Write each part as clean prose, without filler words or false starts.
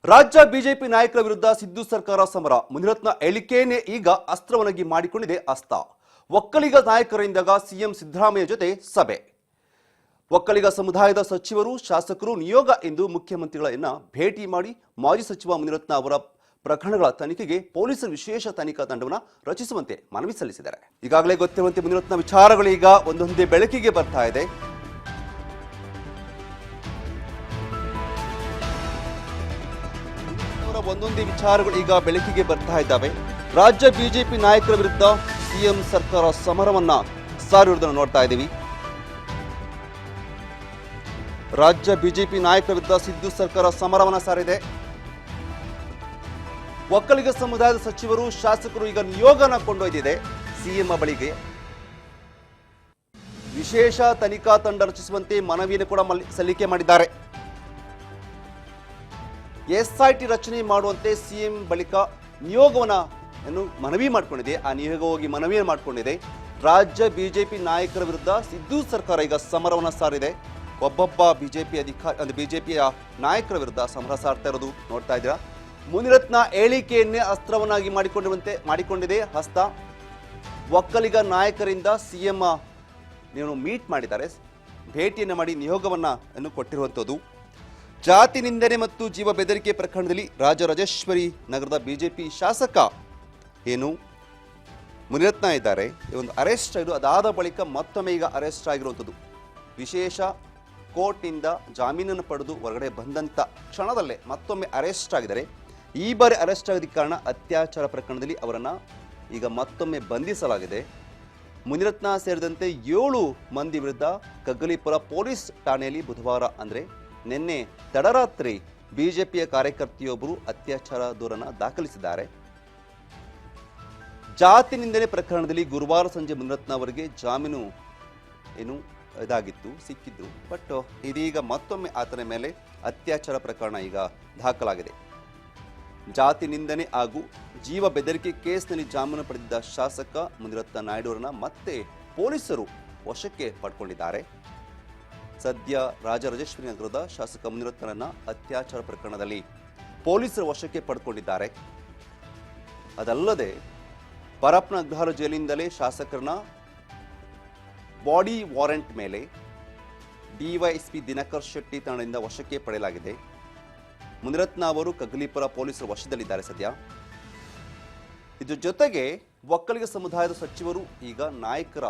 ರಾಜ್ಯ ಬಿಜೆಪಿ ನಾಯಕರ ವಿರುದ್ಧ ಸಿದ್ದು ಸರ್ಕಾರ ಸಮರ. ಮುನಿರತ್ನ ಹೇಳಿಕೆಯನ್ನೇ ಈಗ ಅಸ್ತ್ರವನ್ನಾಗಿ ಮಾಡಿಕೊಂಡಿದೆ ಅಸ್ತ. ಒಕ್ಕಲಿಗ ನಾಯಕರಿಂದಾಗ ಸಿಎಂ ಸಿದ್ದರಾಮಯ್ಯ ಜೊತೆ ಸಭೆ. ಒಕ್ಕಲಿಗ ಸಮುದಾಯದ ಸಚಿವರು ಶಾಸಕರು ನಿಯೋಗ ಎಂದು ಮುಖ್ಯಮಂತ್ರಿಗಳನ್ನ ಭೇಟಿ ಮಾಡಿ ಮಾಜಿ ಸಚಿವ ಮುನಿರತ್ನ ಅವರ ಪ್ರಕರಣಗಳ ತನಿಖೆಗೆ ಪೊಲೀಸರು ವಿಶೇಷ ತನಿಖಾ ತಂಡವನ್ನು ರಚಿಸುವಂತೆ ಮನವಿ ಸಲ್ಲಿಸಿದ್ದಾರೆ. ಈಗಾಗಲೇ ಗೊತ್ತಿರುವಂತೆ ಮುನಿರತ್ನ ವಿಚಾರಗಳು ಈಗ ಒಂದೊಂದೇ ಬೆಳಕಿಗೆ ಬರ್ತಾ ಇದೆ. ಒಂದೊಂದೇ ವಿಚಾರಗಳು ಈಗ ಬೆಳಕಿಗೆ ಬರ್ತಾ ಇದ್ದಾವೆ. ರಾಜ್ಯ ಬಿಜೆಪಿ ನಾಯಕರ ವಿರುದ್ಧ ಸಿಎಂ ಸರ್ಕಾರ ಸಮರವನ್ನ ಸಾರಿರುವುದನ್ನು ನೋಡ್ತಾ ಇದ್ದೀವಿ. ರಾಜ್ಯ ಬಿಜೆಪಿ ನಾಯಕರ ವಿರುದ್ಧ ಸಿದ್ದು ಸರ್ಕಾರ ಸಮರವನ್ನ ಸಾರಿದೆ. ಒಕ್ಕಲಿಗ ಸಮುದಾಯದ ಸಚಿವರು ಶಾಸಕರು ಈಗ ನಿಯೋಗನ ಕೊಂಡೊಯ್ದಿದೆ ಸಿಎಂ ಬಳಿಗೆ. ವಿಶೇಷ ತನಿಖಾ ತಂಡ ರಚಿಸುವಂತೆ ಮನವಿಯನ್ನು ಕೂಡ ಸಲ್ಲಿಕೆ ಮಾಡಿದ್ದಾರೆ. ಎಸ್ಐಟಿ ರಚನೆ ಮಾಡುವಂತೆ ಸಿಎಂ ಬಳಿಕ ನಿಯೋಗವನ್ನು ಮನವಿ ಮಾಡಿಕೊಂಡಿದೆ. ಆ ನಿಯೋಗ ಹೋಗಿ ಮನವಿಯನ್ನು ಮಾಡಿಕೊಂಡಿದೆ. ರಾಜ್ಯ ಬಿಜೆಪಿ ನಾಯಕರ ವಿರುದ್ಧ ಸಿದ್ದು ಸರ್ಕಾರ ಈಗ ಸಮರವನ್ನು ಸಾರಿದೆ. ಒಬ್ಬೊಬ್ಬ ಬಿಜೆಪಿಯ ನಾಯಕರ ವಿರುದ್ಧ ಸಮರ ಸಾರ್ತಾ ಇರೋದು ನೋಡ್ತಾ ಇದ್ದೀರಾ. ಮುನಿರತ್ನ ಹೇಳಿಕೆಯನ್ನೇ ಅಸ್ತ್ರವನ್ನಾಗಿ ಮಾಡಿಕೊಂಡಿದೆ ಹಸ್ತ. ಒಕ್ಕಲಿಗ ನಾಯಕರಿಂದ ಸಿಎಂ ಮೀಟ್ ಮಾಡಿದ್ದಾರೆ, ಭೇಟಿಯನ್ನು ಮಾಡಿ ನಿಯೋಗವನ್ನು ಕೊಟ್ಟಿರುವಂಥದ್ದು. ಜಾತಿ ನಿಂದನೆ ಮತ್ತು ಜೀವ ಬೆದರಿಕೆ ಪ್ರಕರಣದಲ್ಲಿ ರಾಜರಾಜೇಶ್ವರಿ ನಗರದ ಬಿಜೆಪಿ ಶಾಸಕ ಮುನಿರತ್ನ ಇದ್ದಾರೆ. ಒಂದು ಅರೆಸ್ಟ್ ಆಗಿದೆ. ಅದಾದ ಬಳಿಕ ಮತ್ತೊಮ್ಮೆ ಈಗ ಅರೆಸ್ಟ್ ಆಗಿರುವಂಥದ್ದು. ವಿಶೇಷ ಕೋರ್ಟ್ನಿಂದ ಜಾಮೀನನ್ನು ಪಡೆದು ಹೊರಗಡೆ ಬಂದಂಥ ಕ್ಷಣದಲ್ಲೇ ಮತ್ತೊಮ್ಮೆ ಅರೆಸ್ಟ್ ಆಗಿದ್ದಾರೆ. ಈ ಬಾರಿ ಅರೆಸ್ಟ್ ಆಗೋದಕ್ಕೆ ಕಾರಣ ಅತ್ಯಾಚಾರ ಪ್ರಕರಣದಲ್ಲಿ ಅವರನ್ನು ಈಗ ಮತ್ತೊಮ್ಮೆ ಬಂಧಿಸಲಾಗಿದೆ. ಮುನಿರತ್ನ ಸೇರಿದಂತೆ 7 ಮಂದಿ ವಿರುದ್ಧ ಕಗ್ಗಲೀಪುರ ಪೊಲೀಸ್ ಠಾಣೆಯಲ್ಲಿ ಬುಧವಾರ ಅಂದರೆ ನಿನ್ನೆ ತಡರಾತ್ರಿ ಬಿಜೆಪಿಯ ಕಾರ್ಯಕರ್ತೆಯೊಬ್ಬರು ಅತ್ಯಾಚಾರ ದೂರನ್ನು ದಾಖಲಿಸಿದ್ದಾರೆ. ಜಾತಿ ನಿಂದನೆ ಪ್ರಕರಣದಲ್ಲಿ ಗುರುವಾರ ಸಂಜೆ ಮುನಿರತ್ನ ಅವರಿಗೆ ಜಾಮೀನು ಸಿಕ್ಕಿದ್ರು. ಬಟ್ ಇದೀಗ ಮತ್ತೊಮ್ಮೆ ಆತನ ಮೇಲೆ ಅತ್ಯಾಚಾರ ಪ್ರಕರಣ ಈಗ ದಾಖಲಾಗಿದೆ. ಜಾತಿ ನಿಂದನೆ ಹಾಗೂ ಜೀವ ಬೆದರಿಕೆ ಕೇಸ್ನಲ್ಲಿ ಜಾಮೀನು ಪಡೆದಿದ್ದ ಶಾಸಕ ಮುನಿರತ್ನ ನಾಯ್ಡು ಅವರನ್ನ ಮತ್ತೆ ಪೊಲೀಸರು ವಶಕ್ಕೆ ಪಡ್ಕೊಂಡಿದ್ದಾರೆ. ಸದ್ಯ ರಾಜರಾಜೇಶ್ವರಿ ನಗರದ ಶಾಸಕ ಮುನಿರತ್ನರನ್ನ ಅತ್ಯಾಚಾರ ಪ್ರಕರಣದಲ್ಲಿ ಪೊಲೀಸರು ವಶಕ್ಕೆ ಪಡ್ಕೊಂಡಿದ್ದಾರೆ. ಅದಲ್ಲದೆ ಪರಪ್ಪನ ಅಗ್ರಹಾರ ಜೈಲಿನಿಂದಲೇ ಶಾಸಕರನ್ನ ಬಾಡಿ ವಾರೆಂಟ್ ಮೇಲೆ ಡಿವೈಎಸ್ಪಿ ದಿನಕರ್ ಶೆಟ್ಟಿ ತಂಡದಿಂದ ವಶಕ್ಕೆ ಪಡೆಯಲಾಗಿದೆ. ಮುನಿರತ್ನ ಅವರು ಕಗ್ಗಲೀಪುರ ಪೊಲೀಸರ ವಶದಲ್ಲಿದ್ದಾರೆ ಸದ್ಯ. ಇದ್ರ ಜೊತೆಗೆ ಒಕ್ಕಲಿಗ ಸಮುದಾಯದ ಸಚಿವರು ಈಗ ನಾಯಕರ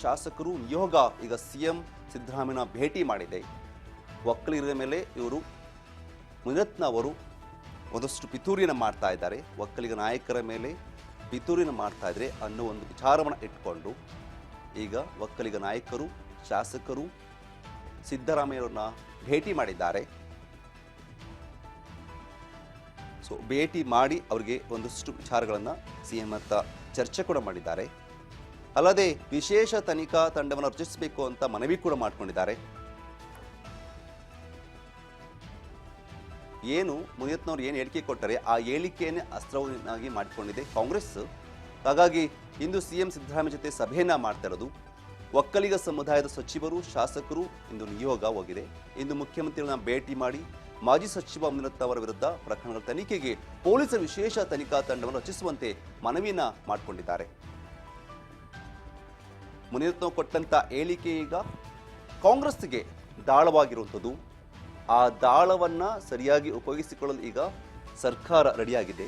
ಶಾಸಕರು ನಿಯೋಗ ಈಗ ಸಿಎಂ ಸಿದ್ದರಾಮಯ್ಯನ ಭೇಟಿ ಮಾಡಿದೆ. ಒಕ್ಕಲಿಗರ ಮೇಲೆ ಮುನಿರತ್ನ ಅವರು ಒಂದಷ್ಟು ಪಿತೂರಿಯನ್ನು ಮಾಡ್ತಾ ಇದ್ದಾರೆ. ಒಕ್ಕಲಿಗ ನಾಯಕರ ಮೇಲೆ ಪಿತೂರಿಯನ್ನು ಮಾಡ್ತಾ ಇದ್ದಾರೆ ಅನ್ನೋ ಒಂದು ವಿಚಾರವನ್ನು ಇಟ್ಕೊಂಡು ಈಗ ಒಕ್ಕಲಿಗ ನಾಯಕರು ಶಾಸಕರು ಸಿದ್ದರಾಮಯ್ಯವ್ರನ್ನ ಭೇಟಿ ಮಾಡಿದ್ದಾರೆ. ಸೊ ಭೇಟಿ ಮಾಡಿ ಅವರಿಗೆ ಒಂದಷ್ಟು ವಿಚಾರಗಳನ್ನು ಸಿಎಂ ಹತ್ತ ಚರ್ಚೆ ಕೂಡ ಮಾಡಿದ್ದಾರೆ. ಅಲ್ಲದೆ ವಿಶೇಷ ತನಿಖಾ ತಂಡವನ್ನು ರಚಿಸಬೇಕು ಅಂತ ಮನವಿ ಕೂಡ ಮಾಡಿಕೊಂಡಿದ್ದಾರೆ. ಮುನಿರತ್ನವರು ಏನು ಹೇಳಿಕೆ ಕೊಟ್ಟರೆ ಆ ಹೇಳಿಕೆಯನ್ನೇ ಅಸ್ತ್ರವನ್ನಾಗಿ ಮಾಡಿಕೊಂಡಿದೆ ಕಾಂಗ್ರೆಸ್. ಹಾಗಾಗಿ ಇಂದು ಸಿಎಂ ಸಿದ್ದರಾಮಯ್ಯ ಜೊತೆ ಸಭೆಯನ್ನ ಮಾಡ್ತಾ ಇರೋದು. ಒಕ್ಕಲಿಗ ಸಮುದಾಯದ ಸಚಿವರು ಶಾಸಕರು ಇಂದು ನಿಯೋಗ ಹೋಗಿದೆ. ಇಂದು ಮುಖ್ಯಮಂತ್ರಿಗಳನ್ನ ಭೇಟಿ ಮಾಡಿ ಮಾಜಿ ಸಚಿವ ಮುನಿರತ್ನ ಅವರ ವಿರುದ್ಧ ಪ್ರಕರಣಗಳ ತನಿಖೆಗೆ ಪೊಲೀಸರ ವಿಶೇಷ ತನಿಖಾ ತಂಡವನ್ನು ರಚಿಸುವಂತೆ ಮನವಿಯನ್ನ ಮಾಡಿಕೊಂಡಿದ್ದಾರೆ. ಮುನಿರತ್ನ ಕೊಟ್ಟಂತ ಹೇಳಿಕೆ ಈಗ ಕಾಂಗ್ರೆಸ್ಗೆ ದಾಳವಾಗಿರುವಂಥದ್ದು. ಆ ದಾಳವನ್ನ ಸರಿಯಾಗಿ ಉಪಯೋಗಿಸಿಕೊಳ್ಳಲು ಈಗ ಸರ್ಕಾರ ರೆಡಿಯಾಗಿದೆ.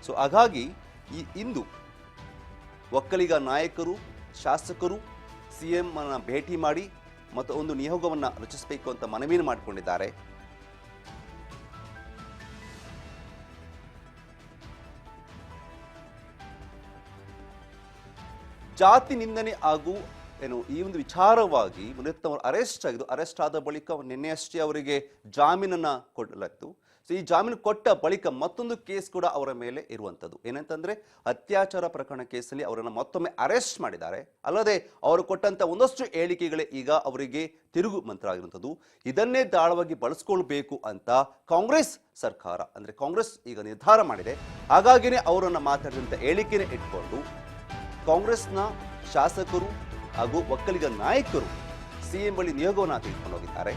ಸೊ ಹಾಗಾಗಿ ಇಂದು ಒಕ್ಕಲಿಗ ನಾಯಕರು ಶಾಸಕರು ಸಿಎಂ ಅನ್ನ ಭೇಟಿ ಮಾಡಿ ಮತ್ತು ಒಂದು ನಿಯೋಗವನ್ನು ರಚಿಸಬೇಕು ಅಂತ ಮನವಿಯನ್ನು ಮಾಡಿಕೊಂಡಿದ್ದಾರೆ. ಜಾತಿ ನಿಂದನೆ ಹಾಗೂ ಈ ಒಂದು ವಿಚಾರವಾಗಿ ಮುನಿರತ್ನ ಅವರು ಅರೆಸ್ಟ್ ಆದ ಬಳಿಕ ನಿನ್ನೆಯಷ್ಟೇ ಅವರಿಗೆ ಜಾಮೀನನ್ನ ಕೊಡಲಾಯಿತು. ಸೊ ಈ ಜಾಮೀನು ಕೊಟ್ಟ ಬಳಿಕ ಮತ್ತೊಂದು ಕೇಸ್ ಕೂಡ ಅವರ ಮೇಲೆ ಇರುವಂಥದ್ದು. ಏನಂತಂದ್ರೆ ಅತ್ಯಾಚಾರ ಪ್ರಕರಣ ಕೇಸಲ್ಲಿ ಅವರನ್ನು ಮತ್ತೊಮ್ಮೆ ಅರೆಸ್ಟ್ ಮಾಡಿದ್ದಾರೆ. ಅಲ್ಲದೆ ಅವರು ಕೊಟ್ಟಂತ ಒಂದಷ್ಟು ಹೇಳಿಕೆಗಳೇ ಈಗ ಅವರಿಗೆ ತಿರುಗು ಮಂತ್ರ ಆಗಿರುವಂಥದ್ದು. ಇದನ್ನೇ ದಾಳವಾಗಿ ಬಳಸ್ಕೊಳ್ಬೇಕು ಅಂತ ಕಾಂಗ್ರೆಸ್ ಸರ್ಕಾರ ಅಂದ್ರೆ ಕಾಂಗ್ರೆಸ್ ಈಗ ನಿರ್ಧಾರ ಮಾಡಿದೆ. ಹಾಗಾಗಿನೇ ಅವರನ್ನು ಮಾತಾಡಿದಂಥ ಹೇಳಿಕೆನೇ ಇಟ್ಕೊಂಡು ಕಾಂಗ್ರೆಸ್ನ ಶಾಸಕರು ಹಾಗೂ ಒಕ್ಕಲಿಗ ನಾಯಕರು ಸಿಎಂ ಬಳಿ ನಿಯೋಗವನ್ನು ತೆಗೆದುಕೊಂಡು ಹೋಗಿದ್ದಾರೆ.